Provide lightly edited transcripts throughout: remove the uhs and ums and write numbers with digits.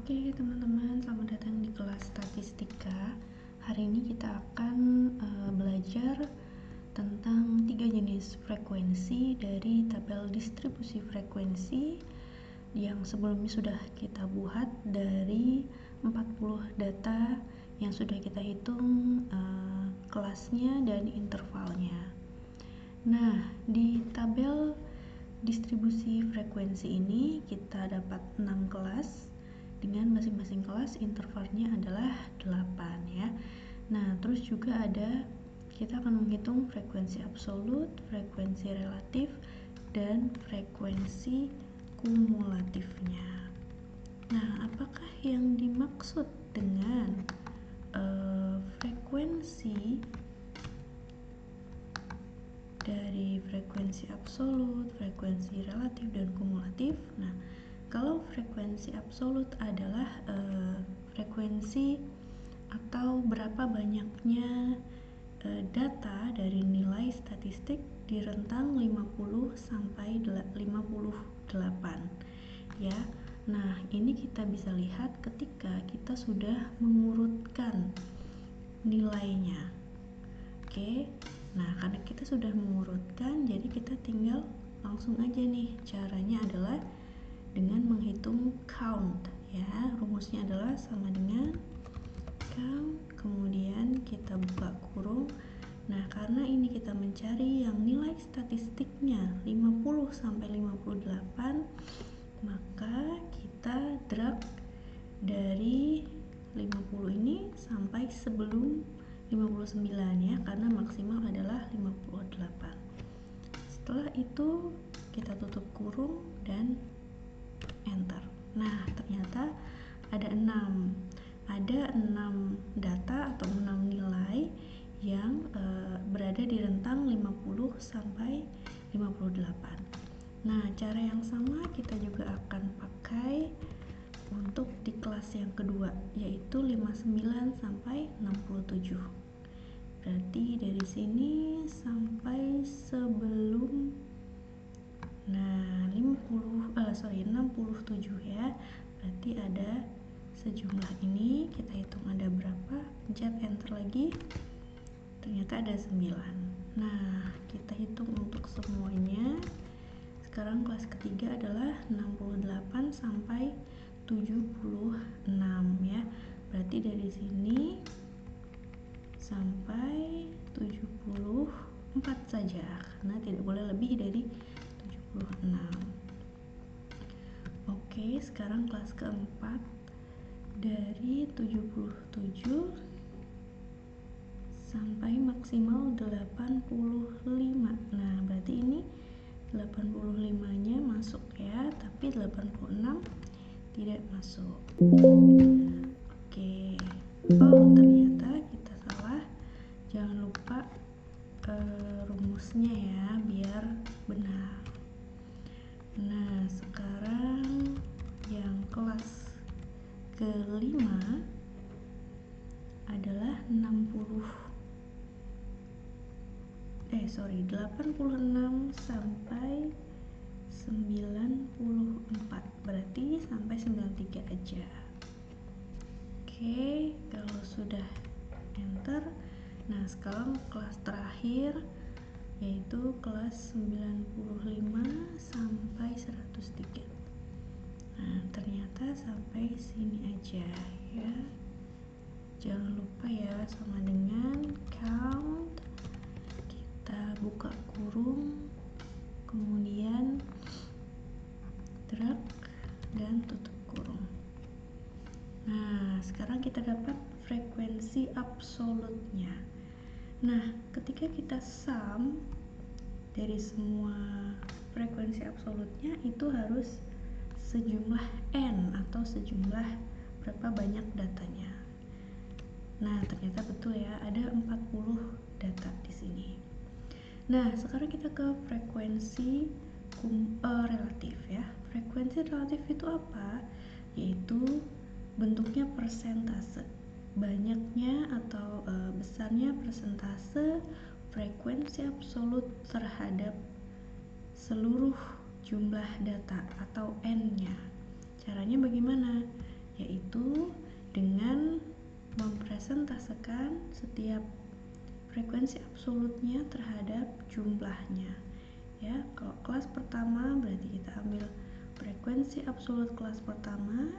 Oke teman-teman, selamat datang di kelas statistika. Hari ini kita akan belajar tentang 3 jenis frekuensi dari tabel distribusi frekuensi yang sebelumnya sudah kita buat dari 40 data yang sudah kita hitung kelasnya dan intervalnya. Nah, di tabel distribusi frekuensi ini kita dapat 6 kelas dengan masing-masing kelas intervalnya adalah 8 ya. Nah, terus juga kita akan menghitung frekuensi absolut, frekuensi relatif, dan frekuensi kumulatifnya. Nah, apakah yang dimaksud dengan frekuensi dari frekuensi absolut, frekuensi relatif, dan kumulatif? Nah, kalau frekuensi absolut adalah frekuensi atau berapa banyaknya data dari nilai statistik di rentang 50 sampai 58 ya. Nah, ini kita bisa lihat ketika kita sudah mengurutkan nilainya. Oke. Nah, karena kita sudah mengurutkan, jadi kita tinggal langsung aja nih. Caranya adalah dengan menghitung count ya. Rumusnya adalah sama dengan count, kemudian kita buka kurung. Nah, karena ini kita mencari yang nilai statistiknya 50 sampai 58, maka kita drag dari 50 ini sampai sebelum 59 ya, karena maksimal adalah 58. Setelah itu kita tutup kurung dan enter. Nah, ternyata ada 6 data atau 6 nilai yang berada di rentang 50 sampai 58. Nah, cara yang sama kita juga akan pakai untuk di kelas yang kedua, yaitu 59 sampai 67. Berarti dari sini sampai sebelum 67 ya. Berarti ada sejumlah ini, kita hitung ada berapa, pencet enter lagi, ternyata ada 9. Nah, kita hitung untuk semuanya. Sekarang kelas ketiga adalah 68 sampai 76 ya. Berarti dari sini sampai 74 saja, karena tidak boleh lebih dari 76. Oke, sekarang kelas keempat dari 77 sampai maksimal 85. Nah, berarti ini 85-nya masuk ya, tapi 86 tidak masuk. Oke. Oh, ternyata kita salah. Jangan lupa rumusnya ya, biar benar. Nah, sekarang yang kelas kelima adalah 86 sampai 94. Berarti sampai 93 aja. Oke, kalau sudah enter. Nah, sekarang kelas terakhir yaitu kelas 95 sampai 103. Nah, ternyata sampai sini aja ya. Jangan lupa ya, sama dengan count, kita buka kurung, kemudian drag dan tutup kurung. Nah, sekarang kita dapat frekuensi absolutnya. Nah, ketika kita sum dari semua frekuensi absolutnya, itu harus sejumlah n atau sejumlah berapa banyak datanya. Nah, ternyata betul ya, ada 40 data di sini. Nah, sekarang kita ke frekuensi relatif ya. Frekuensi relatif itu apa? Yaitu bentuknya persentase. Banyaknya atau besarnya persentase frekuensi absolut terhadap seluruh jumlah data atau n-nya. Caranya bagaimana? Yaitu persentasekan setiap frekuensi absolutnya terhadap jumlahnya. Ya, kalau kelas pertama berarti kita ambil frekuensi absolut kelas pertama,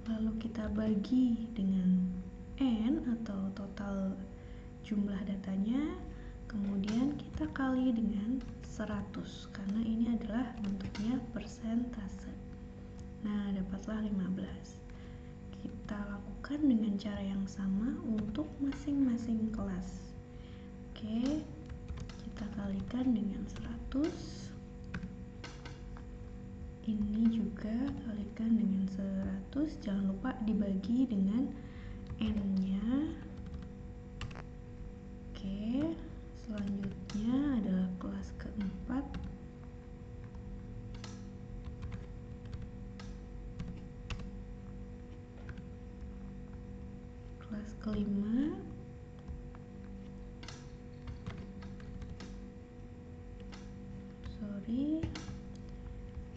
lalu kita bagi dengan N atau total jumlah datanya, kemudian kita kali dengan 100 karena ini adalah bentuknya persentase. Nah, dapatlah 15. Kita lakukan dengan cara yang sama untuk masing-masing kelas. Oke, kita kalikan dengan 100. Ini juga kalikan dengan 100. Jangan lupa dibagi dengan N-nya. Oke, selanjutnya adalah kelas keempat. Kelas kelima.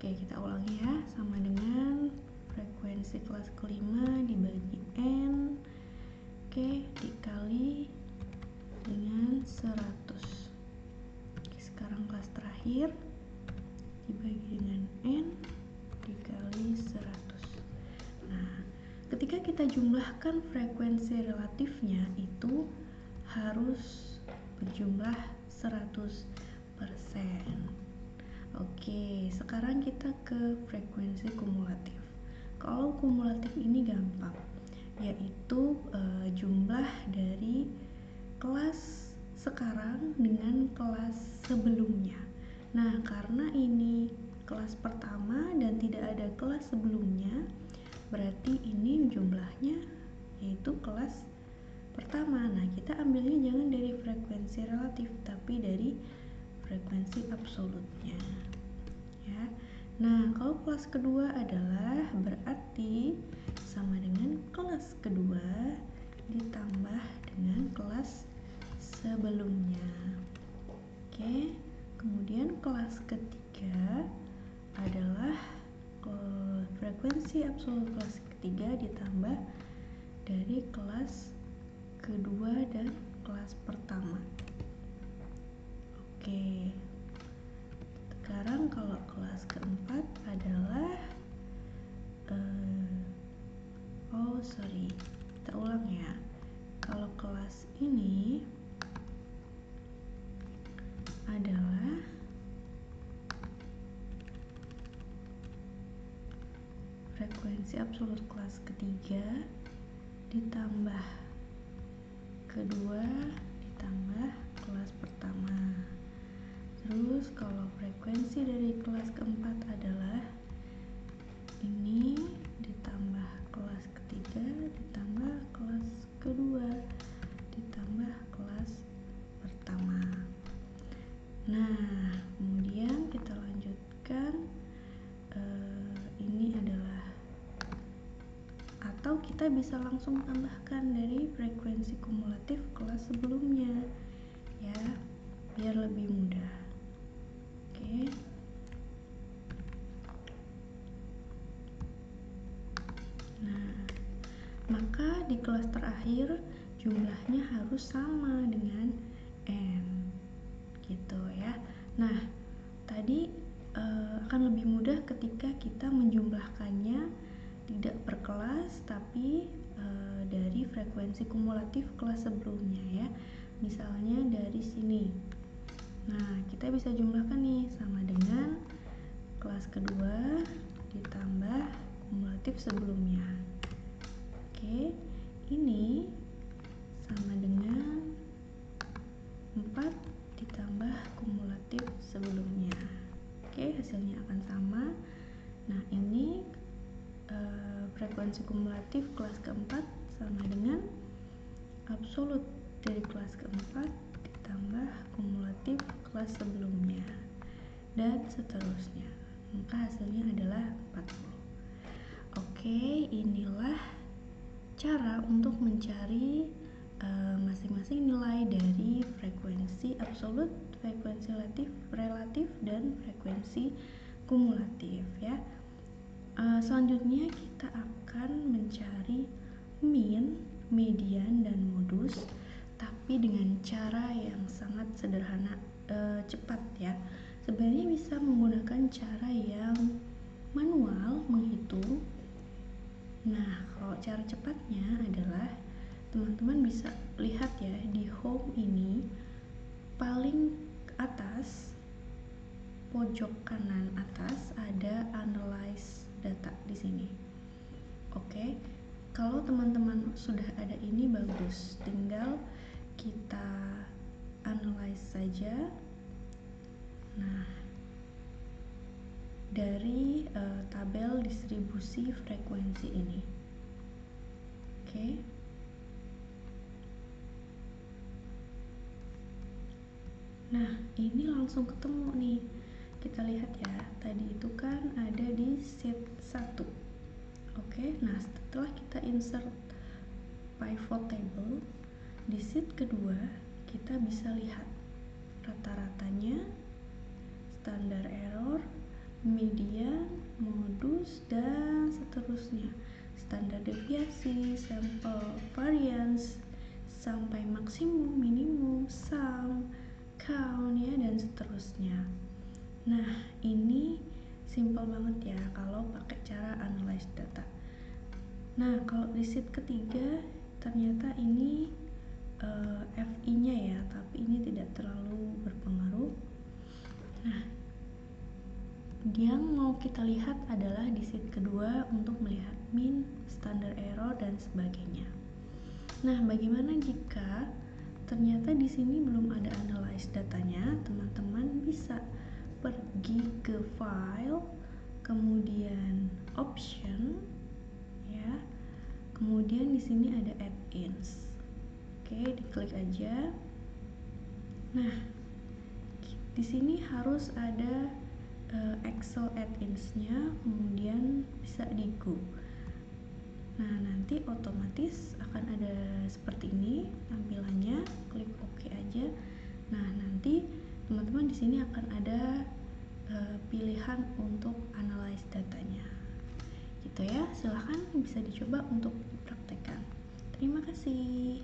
Oke, kita ulangi ya, sama dengan frekuensi kelas kelima dibagi N, oke, dikali dengan 100. Oke, sekarang kelas terakhir dibagi dengan N dikali 100. Nah, ketika kita jumlahkan frekuensi relatifnya itu harus berjumlah 100%. Oke, sekarang kita ke frekuensi kumulatif. Kalau kumulatif ini gampang, yaitu jumlah dari kelas sekarang dengan kelas sebelumnya. Nah, karena ini kelas pertama dan tidak ada kelas sebelumnya, berarti ini jumlahnya yaitu kelas pertama. Nah, kita ambilnya jangan dari frekuensi relatif, tapi dari frekuensi absolutnya. Ya. Nah, kalau kelas kedua adalah berarti sama dengan kelas kedua ditambah dengan kelas sebelumnya. Oke, kemudian kelas ketiga adalah frekuensi absolut kelas ketiga ditambah dari kelas kedua dan kelas pertama. Oke, sekarang kalau kelas keempat adalah kita ulang ya. Kalau kelas ini adalah frekuensi absolut kelas ketiga ditambah kedua ditambah kelas pertama. Terus kalau frekuensi dari kelas keempat adalah ini ditambah kelas ketiga ditambah kelas kedua ditambah kelas pertama. Nah, kemudian kita lanjutkan, ini adalah, atau kita bisa langsung tambahkan dari frekuensi kumulatif kelas sebelumnya ya, biar lebih mudah. Oke. Nah, maka di kelas terakhir jumlahnya harus sama dengan N gitu ya. Nah, tadi akan lebih mudah ketika kita menjumlahkannya tidak per kelas tapi dari frekuensi kumulatif kelas sebelumnya ya. Misalnya dari sini. Nah, kita bisa jumlahkan nih sama dengan kelas kedua ditambah kumulatif sebelumnya. Oke, ini sama dengan 4 ditambah kumulatif sebelumnya. Oke, hasilnya akan sama. Nah, ini frekuensi kumulatif kelas keempat sama dengan absolut dari kelas keempat ditambah kumulatif kelas sebelumnya dan seterusnya. Maka hasilnya adalah 40. Oke, inilah cara untuk mencari masing-masing nilai dari frekuensi absolut, frekuensi relatif dan frekuensi kumulatif ya. Selanjutnya kita akan mencari min, median, dan modus, tapi dengan cara yang sangat sederhana, cepat ya. Sebenarnya bisa menggunakan cara yang manual menghitung. Nah, kalau cara cepatnya adalah teman-teman bisa lihat ya, di home ini paling atas pojok kanan atas ada analyze data di sini. Oke. Kalau teman-teman sudah ada ini bagus, tinggal kita analyze saja. Nah, dari tabel distribusi frekuensi ini. Oke. Nah, ini langsung ketemu nih. Kita lihat ya, tadi itu kan ada di sheet 1. Oke, nah setelah kita insert pivot table, di sheet kedua kita bisa lihat rata-ratanya, standar error, median, modus, dan seterusnya. Standar deviasi, sampel variance, sampai maksimum, minimum, sum, count ya, dan seterusnya. Nah, ini simple banget ya kalau pakai cara analyze data. Nah, kalau di sheet ketiga ternyata ini FI-nya ya, tapi ini tidak terlalu berpengaruh. Nah, yang mau kita lihat adalah di sheet kedua untuk melihat mean, standar error, dan sebagainya. Nah, bagaimana jika ternyata di sini belum ada analyze datanya? Teman-teman bisa pergi ke file, kemudian option ya. Kemudian di sini ada add-ins. Oke, diklik aja. Nah, di sini harus ada Excel add-ins-nya, kemudian bisa di go. Nah, nanti otomatis akan ada seperti ini tampilannya. Klik OK aja. Nah, nanti teman-teman di sini akan ada pilihan untuk analyze datanya. Gitu ya. Silahkan bisa dicoba untuk dipraktekkan. Terima kasih.